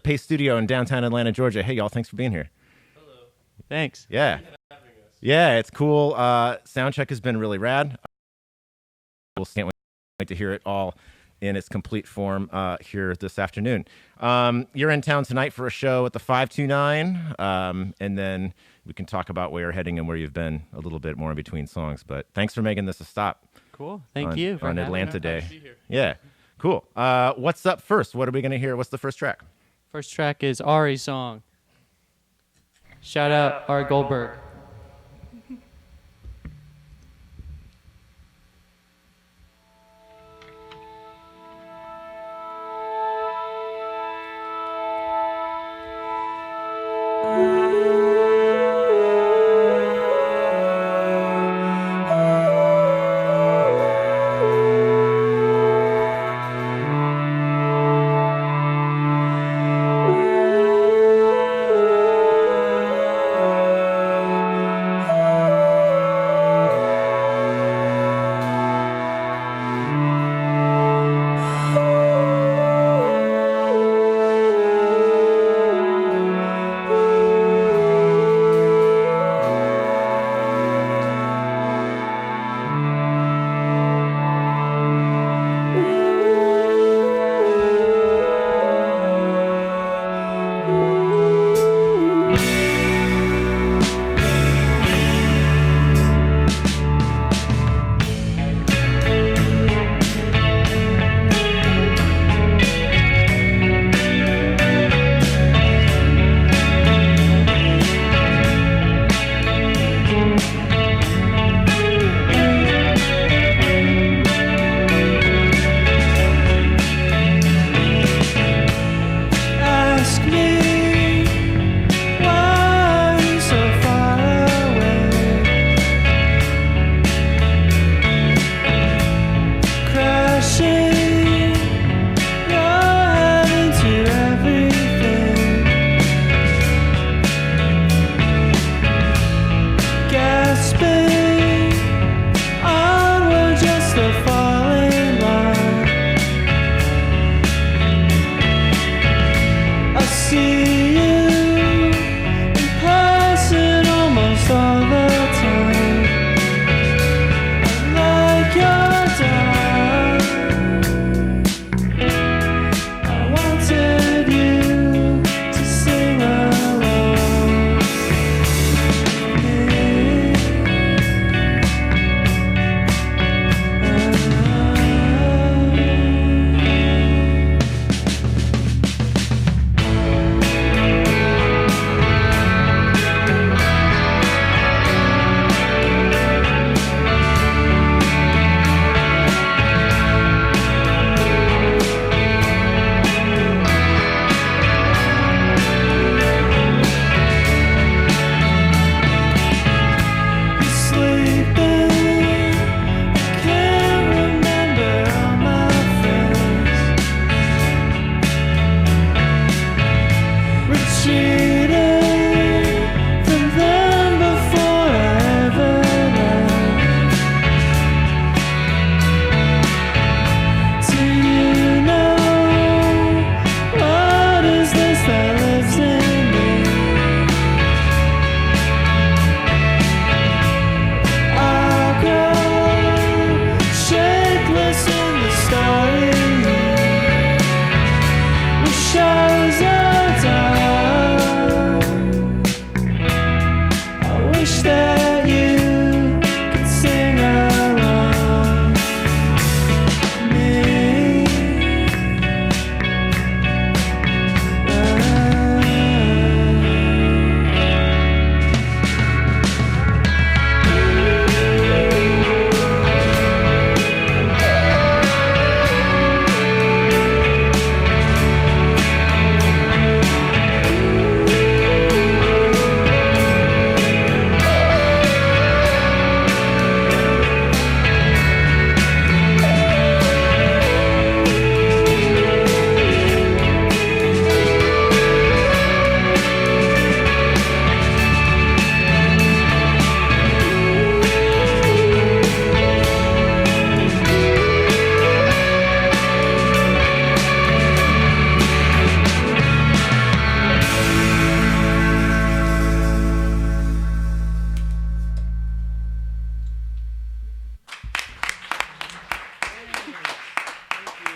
Pace Studio in downtown Atlanta, Georgia. Hey, y'all, thanks for being here. Hello. Thanks. Yeah. Yeah, it's cool. Soundcheck has been really rad. We'll can't wait to hear it all in its complete form here this afternoon. You're in town tonight for a show at the 529, and then we can talk about where you're heading and where you've been a little bit more in between songs. But thanks for making this a stop. Cool. Thank you for on having Atlanta me. Day. Yeah, cool. What's up first? What are we going to hear? What's the first track? First track is Ari's song. Shout out Ari Goldberg.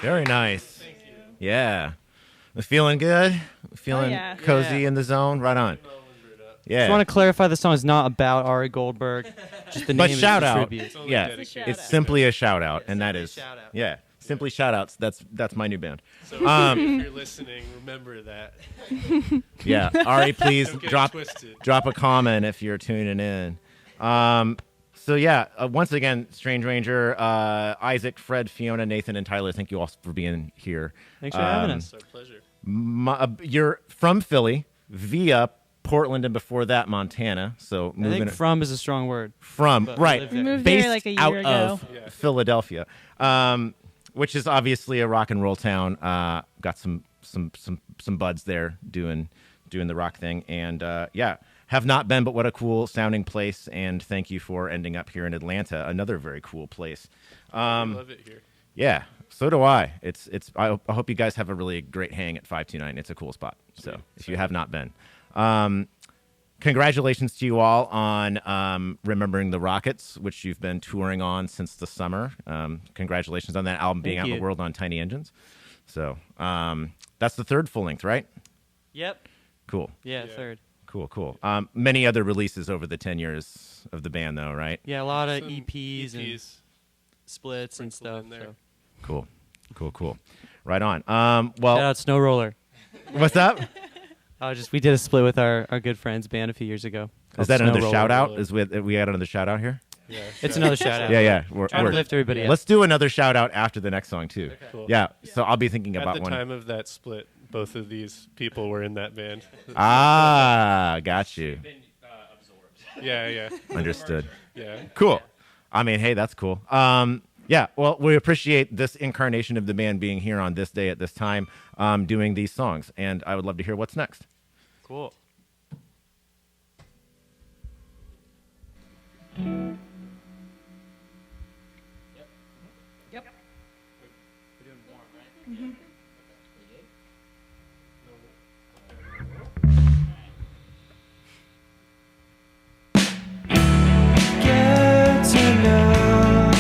Very nice. Thank you. Yeah. Feeling good? Feeling yeah. cozy Yeah. in the zone? Right on. Well, we'll brew it up. Yeah. Just want to clarify the song is not about Ari Goldberg. Just the But name shout is a out. tribute. It's only Yeah. dedicated It's shout out. simply a shout out, and that simply a is shout out. yeah. Simply shout outs. That's my new band. So if you're listening, remember that. Yeah. Ari, please Don't get drop it twisted. a comment if you're tuning in. So yeah, once again, Strange Ranger, Isaac, Fred, Fiona, Nathan, and Tyler, thank you all for being here. Thanks for having us. It's our pleasure. You're from Philly via Portland and before that Montana. So I moving think "from" is a strong word. from but we right, live We there. moved based there like a year out ago. of Yeah. Philadelphia, which is obviously a rock and roll town. Got some buds there doing the rock thing, and yeah, have not been, but what a cool sounding place. And thank you for ending up here in Atlanta, another very cool place. I love it here. Yeah, so do I. It's. I hope you guys have a really great hang at 529. It's a cool spot. So if you have not been, congratulations to you all on Remembering the Rockets, which you've been touring on since the summer. Congratulations on that album being Thank out in you. the world on Tiny Engines. So that's the third full length, right? Yep. Cool, Yeah, Yeah. third. cool. Many other releases over the 10 years of the band, though, right? Yeah, a lot of Some EPs and EPs. splits and sprinkled stuff. in there. So. Cool. Right on. Shout Well, out Snow Roller. what's up? We did a split with our good friends band a few years ago. Is called that Snow another Roller. shout out? Roller. We got another shout out here? Yeah. It's another shout out. Yeah. We're, Trying to lift everybody up. Let's do another shout out after the next song too. Cool. Yeah. So I'll be thinking At about the one. time of that split, both of these people were in that band. Got you. Yeah. Understood. Yeah. Cool. I mean, hey, that's cool. Yeah. Well, we appreciate this incarnation of the band being here on this day at this time, doing these songs, and I would love to hear what's next. Cool. Yep. Get to know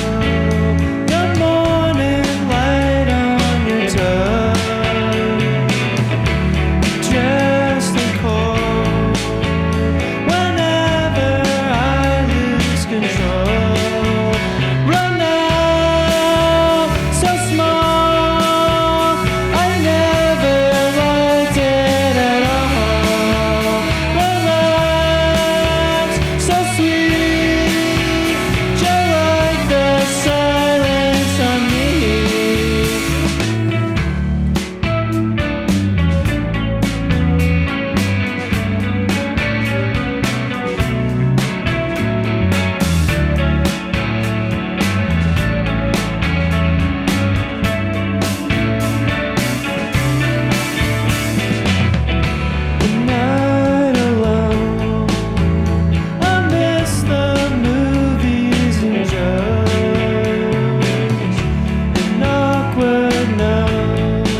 the morning light on your tongue. Just and cold whenever I lose control. Run out so small, I never liked it at all. Relax, so sweet, just like the silence on me. Night alone, I miss the movies and jokes and awkward notes.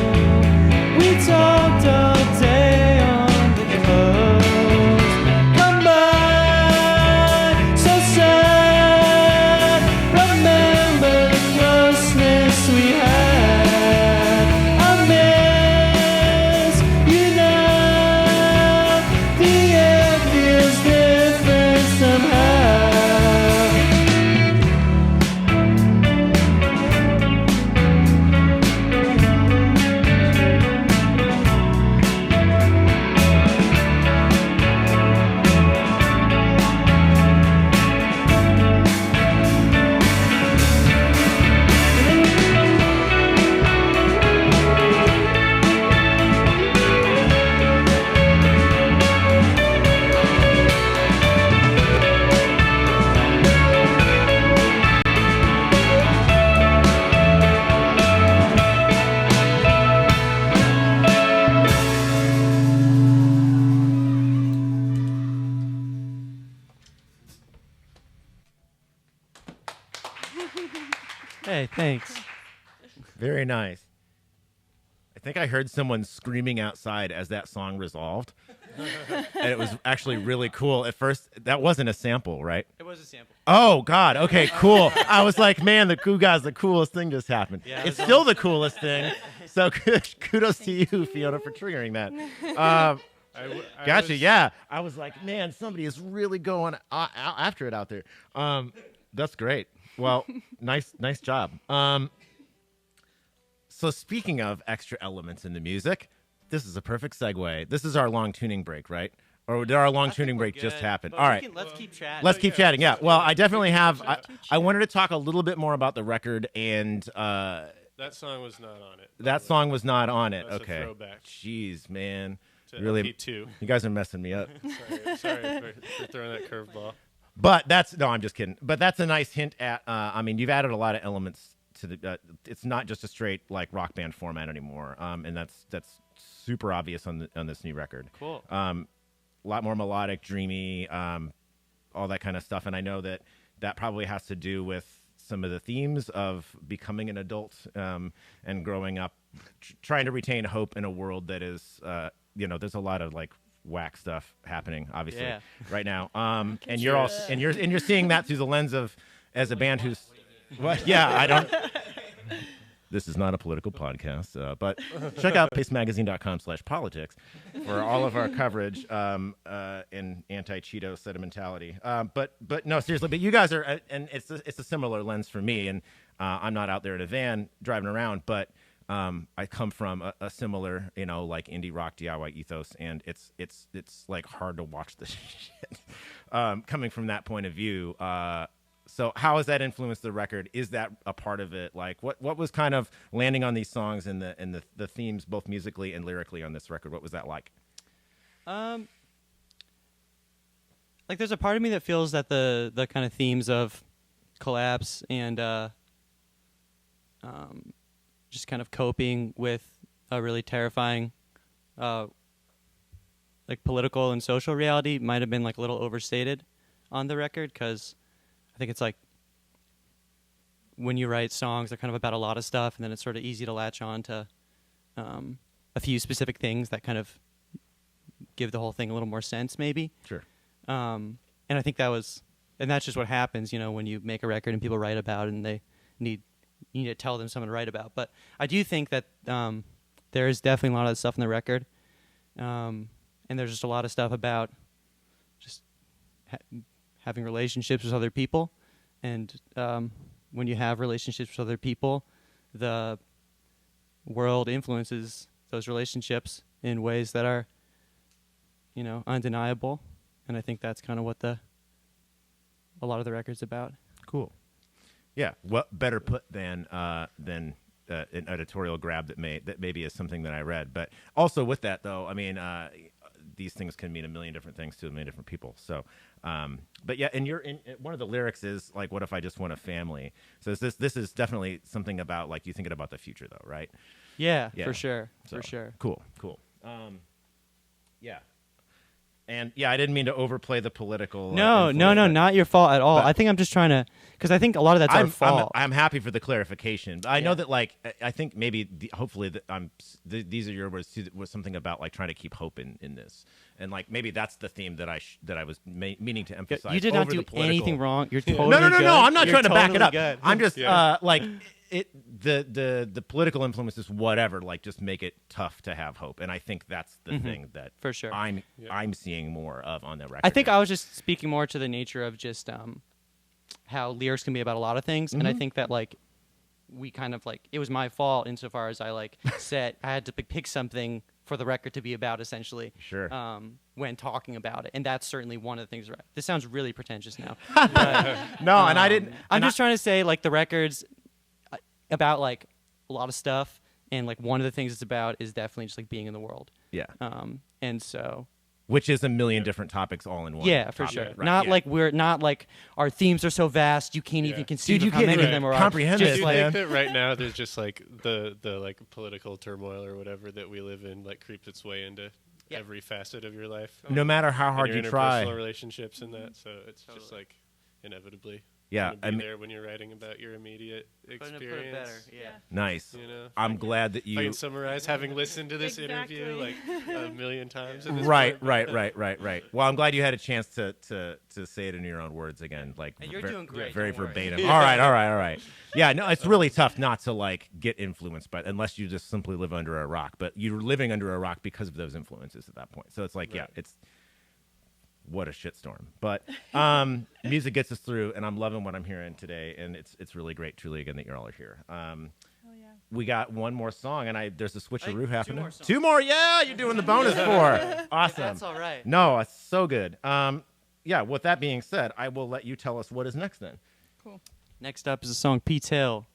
We talked all day on the coast. Come by, so sad. Remember the closeness we had. I miss you now. The air feels different somehow. Hey, thanks. Very nice. I think I heard someone screaming outside as that song resolved. And it was actually really cool. At first, that wasn't a sample, right? It was a sample. Oh, God. Okay, cool. I was like, man, the coolest thing just happened. Yeah, It's still the coolest thing. So kudos to you, Fiona, for triggering that. Gotcha. Yeah. I was like, man, somebody is really going after it out there. That's great. Well, nice job. So speaking of extra elements in the music, this is a perfect segue. This is our long tuning break, right? Or did our long tuning break just happen? All right. Let's keep chatting. Let's keep chatting. Yeah. Well, I definitely have. I wanted to talk a little bit more about the record, and that song was not on it. that song was not on it. That's a Okay. throwback Jeez, man. to Really, LP2. you guys are messing me up. Sorry for throwing that curveball. But I'm just kidding. But that's a nice hint at. I mean, you've added a lot of elements to the. It's not just a straight like rock band format anymore. And that's super obvious on this new record. Cool. A lot more melodic, dreamy, all that kind of stuff. And I know that probably has to do with some of the themes of becoming an adult and growing up, trying to retain hope in a world that is, there's a lot of like whack stuff happening, obviously, right now. And you're also and you're seeing that through the lens of as a band who's, what? Yeah, I don't. This is not a political podcast, but check out pacemagazine.com/politics for all of our coverage in anti-Cheeto sentimentality. But no, seriously, but you guys are, and it's a similar lens for me, and I'm not out there in a van driving around, but I come from a similar, like indie rock DIY ethos, and it's like hard to watch this shit coming from that point of view. So how has that influenced the record? Is that a part of it? Like what was kind of landing on these songs and the themes both musically and lyrically on this record? What was that like? Like there's a part of me that feels that the kind of themes of collapse and just kind of coping with a really terrifying like political and social reality might have been like a little overstated on the record, because I think it's like when you write songs, they're kind of about a lot of stuff, and then it's sort of easy to latch on to a few specific things that kind of give the whole thing a little more sense, maybe. Sure. And I think that's just what happens, when you make a record and people write about it, and you need to tell them something to write about. But I do think that there is definitely a lot of stuff in the record, and there's just a lot of stuff about just having relationships with other people, and when you have relationships with other people, the world influences those relationships in ways that are, undeniable, and I think that's kind of what a lot of the record's about. Cool. Yeah. What better put than an editorial grab that maybe is something that I read, but also with that though, I mean, these things can mean a million different things to a million different people. So, but yeah, and one of the lyrics is like, "What if I just want a family?" So this is definitely something about like you thinking about the future, though, right? Yeah. Yeah. For sure. So, For sure. Cool. Yeah. And yeah, I didn't mean to overplay the political. No, influence, but- not your fault at all. but- I think I'm just trying to, because I think a lot of that's our fault. I'm happy for the clarification. I know Yeah. that, like, I think maybe, hopefully, these are your words too, was something about like trying to keep hope in this, and like maybe that's the theme that I was meaning to emphasize. You did not over do the political. anything wrong. You're totally No. good. I'm not You're trying to back it totally up. good. I'm just Yeah. like the political influences, whatever. Like, just make it tough to have hope, and I think that's the thing that For sure. I'm seeing more of on the record. I think I was just speaking more to the nature of just how lyrics can be about a lot of things, and I think that like we kind of like it was my fault insofar as I like said I had to pick something for the record to be about essentially. Sure. When talking about it, and that's certainly one of the things. This sounds really pretentious now. But, No, and I didn't. I'm and just trying to say like the record's about like a lot of stuff, and like one of the things it's about is definitely just like being in the world. Yeah. And so Which is a million different topics all in one. yeah, for topic, sure. right, Not yeah. like we're not like our themes are so vast you can't even conceive Dude, you of how can't many even of them are. comprehend Just this, Do you like, man. think that right now there's just like the like political turmoil or whatever that we live in like creeps its way into every facet of your life? No matter how And hard your you try. interpersonal relationships and that, so it's just like inevitably. Yeah, be there when you're writing about your immediate experience. Put it better, yeah. Nice. You know, I'm glad that I you. can summarize having listened to this interview like a million times. At this Right. point. Well, I'm glad you had a chance to say it in your own words again, like And you're doing great, very don't worry. verbatim. All right. Yeah, no, it's really tough not to like get influenced by, unless you just simply live under a rock. But you're living under a rock because of those influences at that point. So it's like, yeah, it's. What a shitstorm. But music gets us through, and I'm loving what I'm hearing today, and it's really great, truly, again, that you're all here. We got one more song, and there's a switcheroo happening. Two more, yeah, you're doing the bonus for. Awesome. That's all right. No, it's so good. Yeah, with that being said, I will let you tell us what is next then. Cool. Next up is the song Pete's Hill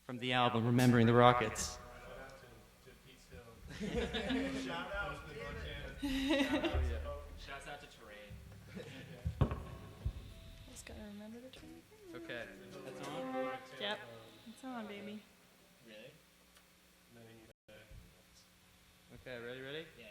from the album Remembering the Rockets. Shouts out to Terrain. Just gotta remember the train. Okay. That's on? Yep. It's on, baby. Really? Okay, ready? Yeah.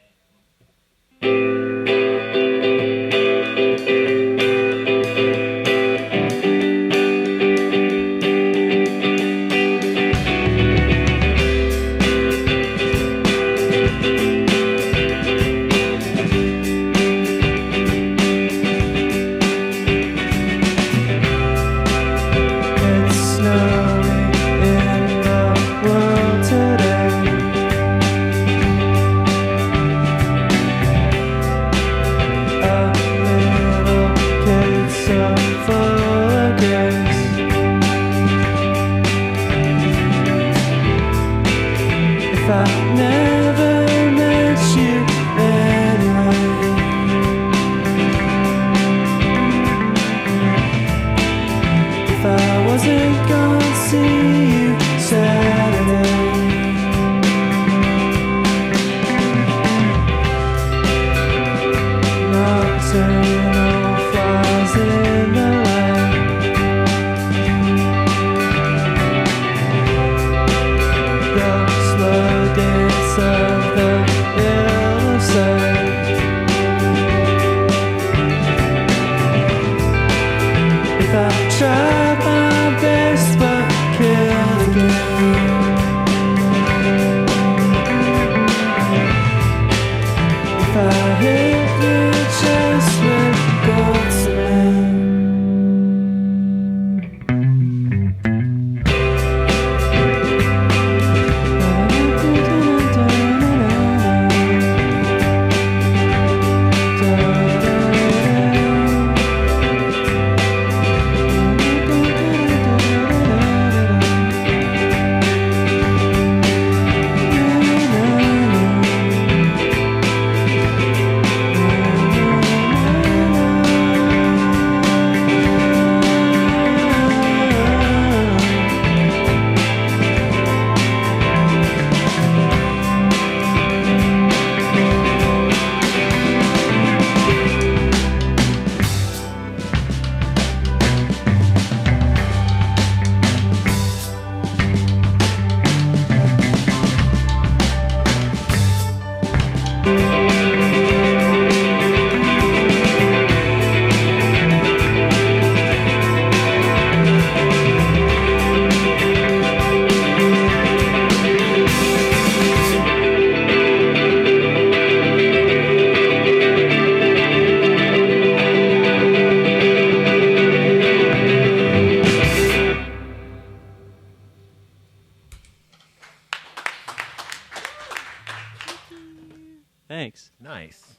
Thanks. Nice.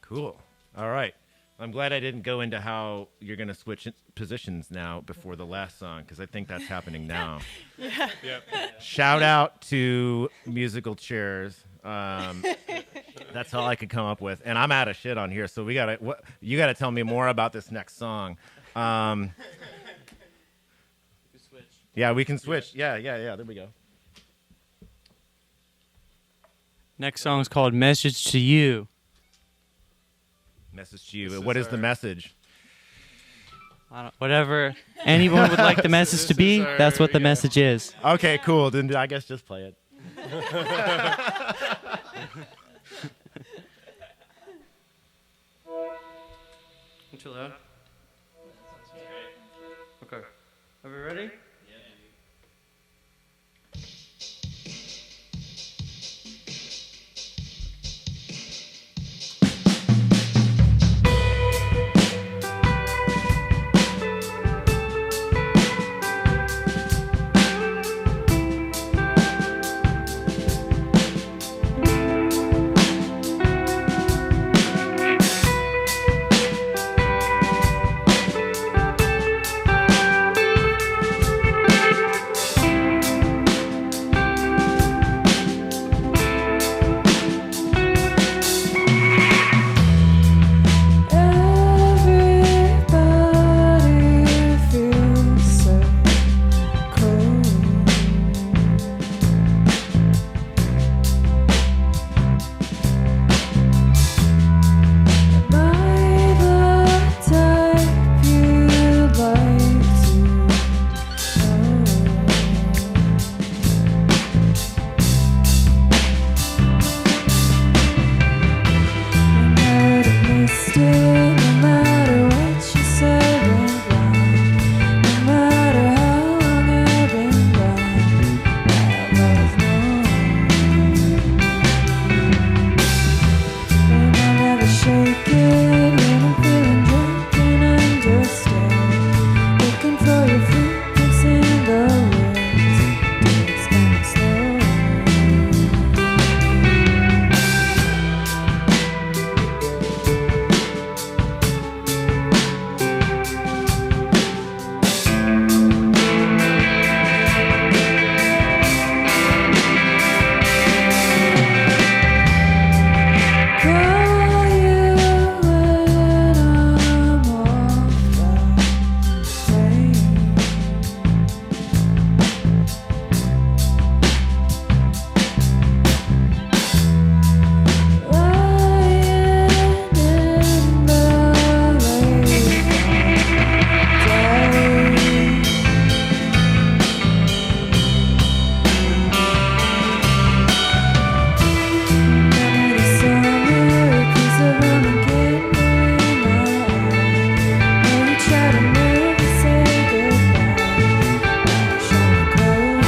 Cool. All right. I'm glad I didn't go into how you're going to switch positions now before the last song, because I think that's happening now. Yeah. Yep. Shout out to musical chairs. That's all I could come up with, and I'm out of shit on here. So you gotta tell me more about this next song. Yeah, we can switch. Yeah. There we go. Next song is called Message to You. Message to you. What is the message? Whatever anyone would like the message to be, that's what the message is. Okay, cool. Then I guess just play it. Too loud? Ready? Everybody feels so cold. Am I the type you'd like to know? I might have missed it, no matter what you said went wrong. No matter how long I've been gone, I've always known. And I'll never shake it when I'm feeling drunk and understand. Looking for your footprints in the woods. It's kinda slow. Call you when I'm off the plane. Lying in the lake all day. Another summer, a piece of rum and candle in my eye. When you try to never say goodbye, I shall close.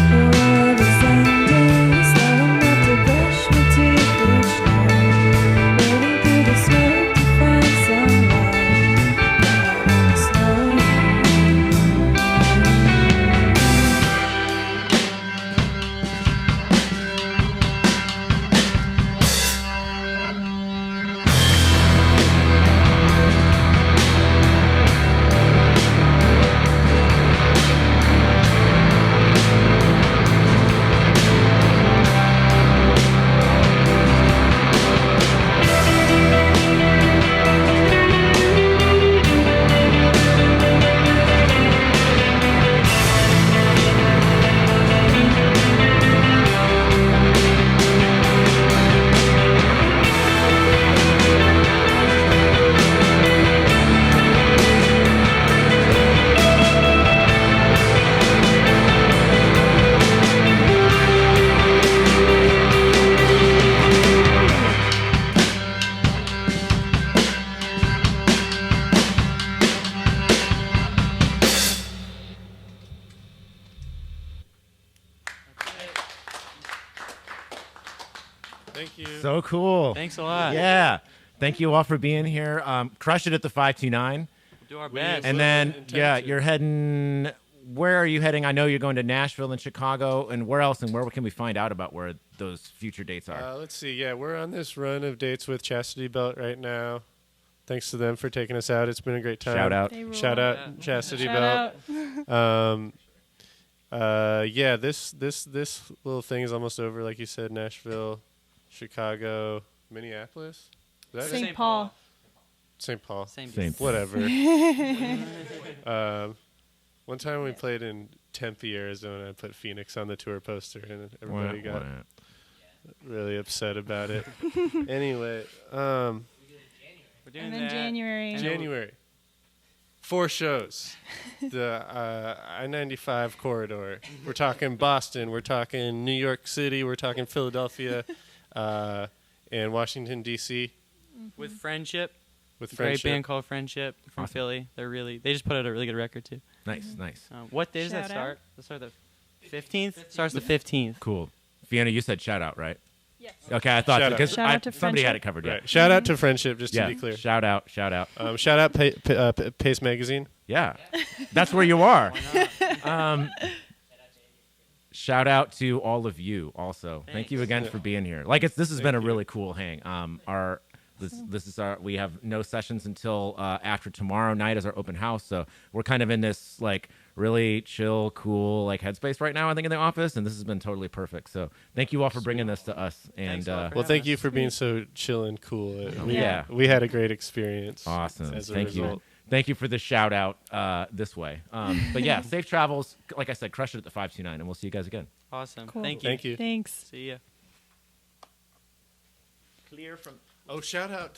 The world is ending, so I'm not to brush my teeth each night. Waiting through the smoke to find some light out on the snow. Thank you. So cool. Thanks a lot. Yeah. Thank you all for being here. Crush it at the 529. Do our We- best. And Well, then, intend yeah, to. you're heading. Where are you heading? I know you're going to Nashville and Chicago, and where else? And where can we find out about where those future dates are? Let's see. Yeah, we're on this run of dates with Chastity Belt right now. Thanks to them for taking us out. It's been a great time. Shout out. They rule. Shout out Yeah. Chastity Shout Belt. out. Yeah, this little thing is almost over. Like you said, Nashville, Chicago, Minneapolis. Is that it? St. Paul. St. Paul. Same. Same. Whatever. One time we played in Tempe, Arizona. I put Phoenix on the tour poster, and everybody got really upset about it. Anyway, We're doing And then that. January. And January. 4 shows. The I-95 corridor. We're talking Boston. We're talking New York City. We're talking Philadelphia, and Washington D.C. With Friendship. with Great Friendship. band called Friendship from Awesome. Philly. They just put out a really good record too. Nice, nice. What day does that Shout start? Does it start the 15th? Starts the 15th. Cool. Fiona, you said shout out, right? Yes. Okay, I thought Shout so, out. 'cause Shout out to somebody had Friendship. it covered. Yeah. Right. Shout out to Friendship, just Yeah. to be clear. Shout out. Shout out Pace Magazine. Yeah. That's where you are. Shout out to all of you also. Thank you Thanks. again for being here. Like this has been a you. really cool hang. This is our, we have no sessions until after tomorrow night as our open house. So we're kind of in this like really chill, cool like headspace right now, I think, in the office, and this has been totally perfect. So thank you all for bringing this to us. And Thanks a lot for Well, thank having you us. for being so chill and cool. Yeah. We had a great experience. awesome. As a Thank result. you. Thank you for the shout out this way. But yeah, safe travels. Like I said, crush it at the 529, and we'll see you guys again. Awesome. Cool. Thank you. Thank you. Thanks. See ya. Clear from. Oh, shout out to